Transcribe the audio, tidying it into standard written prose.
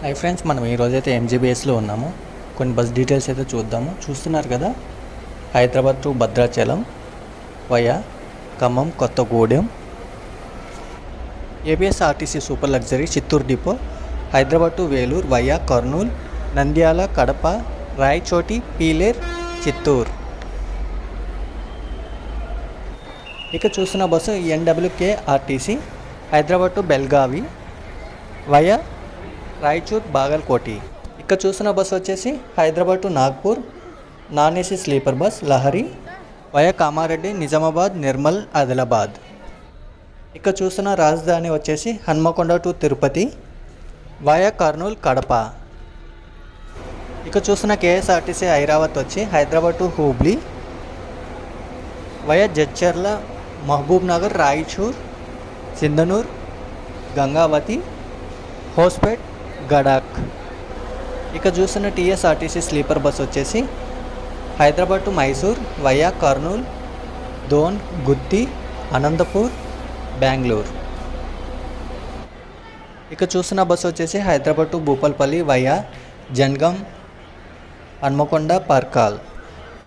Hi friends, మనం ఈరోజైతే ఎంజీబీఎస్లో ఉన్నాము. కొన్ని బస్ డీటెయిల్స్ అయితే చూద్దాము. చూస్తున్నారు కదా, Hyderabad to Bhadrachalam via Khammam Kothagudem. APSRTC super luxury Chittoor depot Hyderabad to Vellore via Kurnool Nandyal Kadapa Rayachoti Piler Chittoor. ఇక చూస్తున్న bus NWKRTC Hyderabad to Belagavi via Raichur Bagalkot. ఇక్కడ చూస్తున్న బస్సు వచ్చేసి Hyderabad to Nagpur non AC sleeper bus Lahari via Kamareddy Nizamabad Nirmal Adilabad. ఇక్కడ చూస్తున్న రాజధాని వచ్చేసి హన్మకొండ టు తిరుపతి వయా కర్నూలు కడప. ఇక్కడ చూస్తున్న కేఎస్ఆర్టీసీ ఐరావత్ వచ్చి హైదరాబాద్ టు హూబ్లీ వయా జడ్చర్ల మహబూబ్ నగర్ రాయచూర్ సింధనూర్ గంగావతి హోస్పేట్ గడాక్. ఇక చూస్తున్న టీఎస్ఆర్టీసీ స్లీపర్ బస్ వచ్చేసి హైదరాబాద్ టు మైసూర్ వయా కర్నూలు దోన్ గుత్తి అనంతపూర్ బెంగళూరు. ఇక చూస్తున్న బస్సు వచ్చేసి హైదరాబాద్ టు భూపాల్పల్లి వయా జన్గాం హన్మకొండ పర్కాల్.